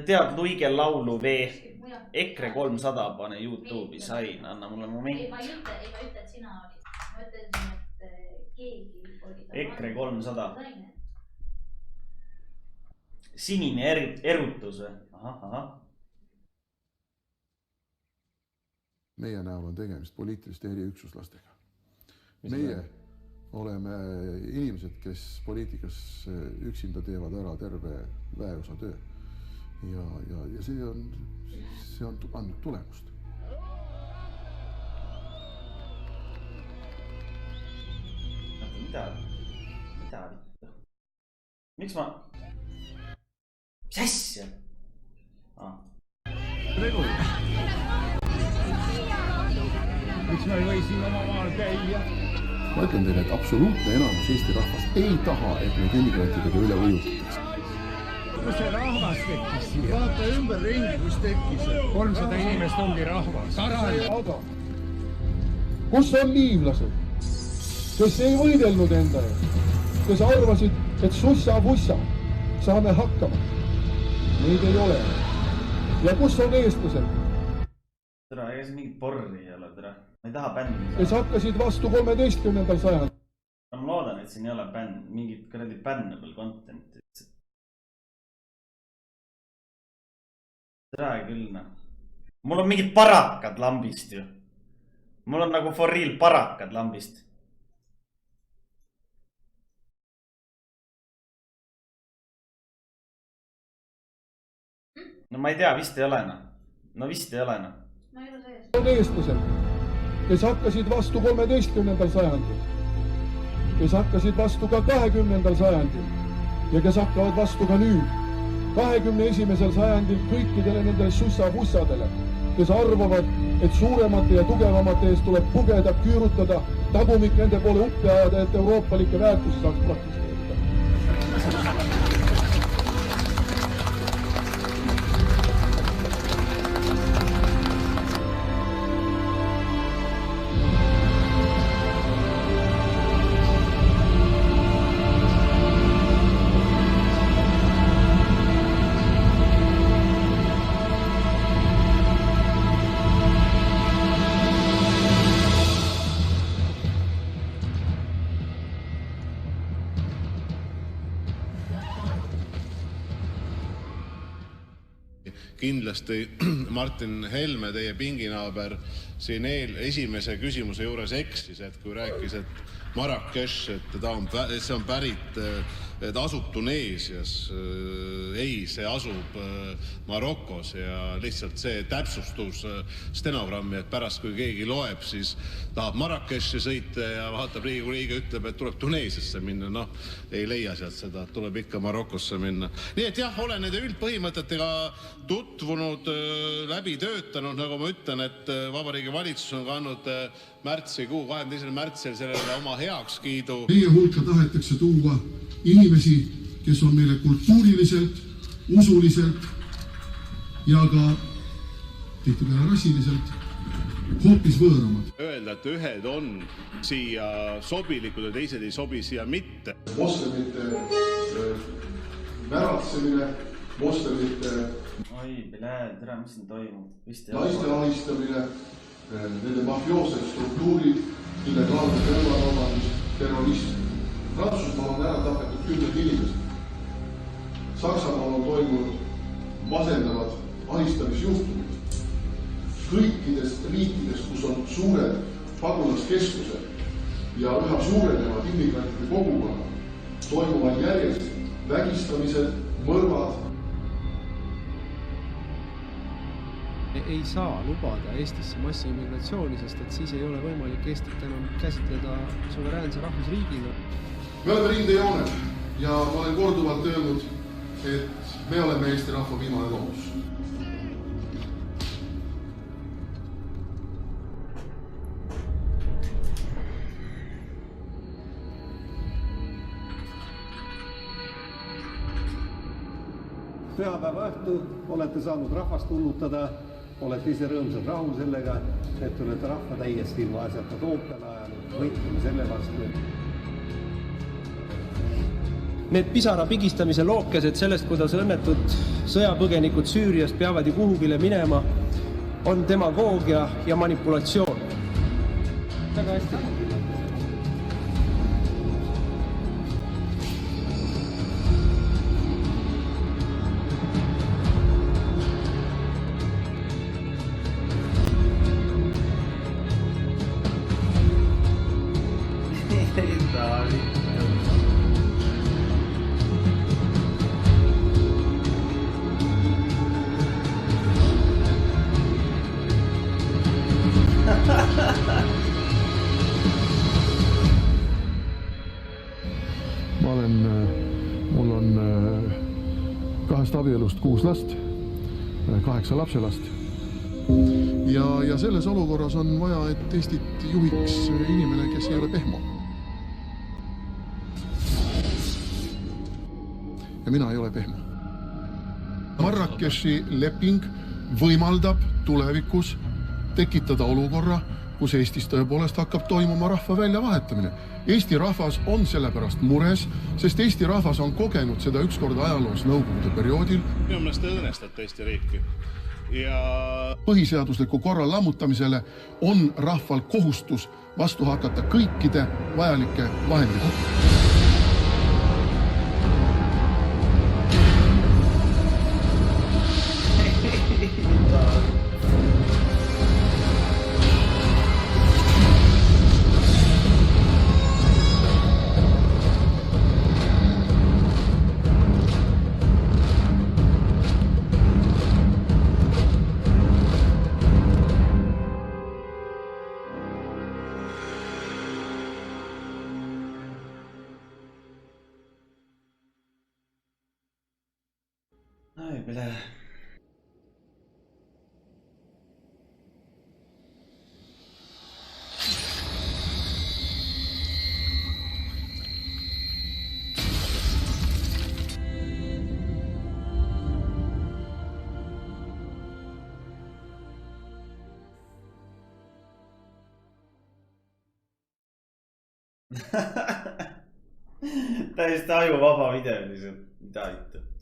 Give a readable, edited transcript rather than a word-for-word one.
tead Luige laulu vee. EKRE 300 pane YouTube'i sain, anna mulle moment. Ei, ma ei ütle, et sina olid. Ma ütlesin, et keegi oli. EKRE 300. Sinine erutus või? Ahah. Meie näol on tegemist poliitiliste eriüksuslastega. Meie oleme inimesed, kes poliitikas üksinda teevad ära terve väeosa töö. Ja see on andnud tulemust. Mida? Miks ma? Mis asja? Miks ma ei või siin oma maal käia? Ma ütlen teile, et absoluutne enamus Eesti rahvast ei taha, et neid immigrantidega üle ujutatakse. Kus see rahvas tekkis siia? Vaata ümber ringi, kus tekkis. 300 inimest ongi rahvas. Aga kus on liivlased, kes ei võidelnud enda eest, kes arvasid, et sussa-vussa saame hakkama? Neid ei ole. Ja kus on eestlased? Tere, ega see mingit porri ei ole, tere. Ma ei taha bändi. Kes hakkasid vastu 13. sajand. Ma loodan, et siin ei ole mingit kuradi bannable content. Tere küll, noh. Mul on mingid parakad lambist ju. Mul on nagu for real parakad lambist. No ma ei tea, vist ei ole, noh. No vist ei ole, noh. On eestlased, kes hakkasid vastu 13. sajandil, kes hakkasid vastu ka 20. sajandil ja kes hakkavad vastu ka nüüd, 21. sajandil kõikidele nendele sussa-bussadele, kes arvavad, et suuremate ja tugevamate eest tuleb pugeda, küürutada, tagumik nende poole uppi ajada, et euroopalikke väärtusi saaks praktiseerida. Kindlasti Martin Helme, teie pinginaaber, siin esimese küsimuse juures eksis, et kui rääkis, et Marrakech, et see on pärit, et asub Tuneesias. Ei, see asub Marokos ja lihtsalt see täpsustus stenogrammi, et pärast kui keegi loeb, siis tahab Marrakechi sõita ja vaatab Riigikogu liige, ütleb, et tuleb Tuneesiasse minna. Noh, ei leia sealt seda, tuleb ikka Marokosse minna. Nii et jah, olen nende üldpõhimõtetega tutvunud, läbi töötanud, nagu ma ütlen, et Vabariigi Valitsus on kandnud märtsikuu, 22. märtsil sellele oma heakskiidu. Meie hulka tahetakse tuua inimesi, kes on meile kultuuriliselt, usuliselt ja ka tihtipeale rassiliselt hoopis võõramad. Öelda, et ühed on siia sobilikud ja teised ei sobi siia mitte. Moslemite märatsemine, moslemite Oi, tere, mis siin toimub? naiste ahistamine, nende mafioossed struktuurid, illegaalne relvaomandus, terrorism. Prantsusmaal on ära tapetud 10 inimesed. Saksamaal on toimunud masendavad ahistamisjuhtumid. Kõikides riikides, kus on suured pagulaskeskused ja üha suurenevad immigrantide kogukonna, toimuvad järjest vägistamised, mõrvad. Ei saa lubada Eestisse massiimmigratsiooni, sest et siis ei ole võimalik Eestit enam käsitleda suveräänse rahvusriigina. Me oleme rindejooned ja ma olen korduvalt öelnud, et me oleme Eesti rahva viimane loodus. Pühapäeva õhtu olete saanud rahvast hullutada, olete ise rõõmsad rahul sellega, et olete rahva täiesti ilma asjata Toompeale ajanud, võitleme selle vastu. Need pisara pigistamise lookesed sellest, kuidas õnnetud sõjapõgenikud Süüriast peavad ju kuhugile minema, on demagoogia ja manipulatsioon. Väga hästi. Mul on 2 abielust 6 last, 8 lapselast. Ja selles olukorras on vaja, et Eestit juhiks inimene, kes ei ole pehmo. Ja mina ei ole pehmo. Marrakechi leping võimaldab tulevikus tekitada olukorra, kus Eestis tõepoolest hakkab toimuma rahva väljavahetamine. Eesti rahvas on sellepärast mures, sest Eesti rahvas on kogenud seda ükskord ajaloos nõukogude perioodil. Minu meelest te õõnestate Eesti riiki. Ja põhiseadusliku korra lammutamisele on rahval kohustus vastu hakata kõikide vajalike vahenditega. Ai, bля. Täiesti ajuvaba video lihtsalt, mida aitab.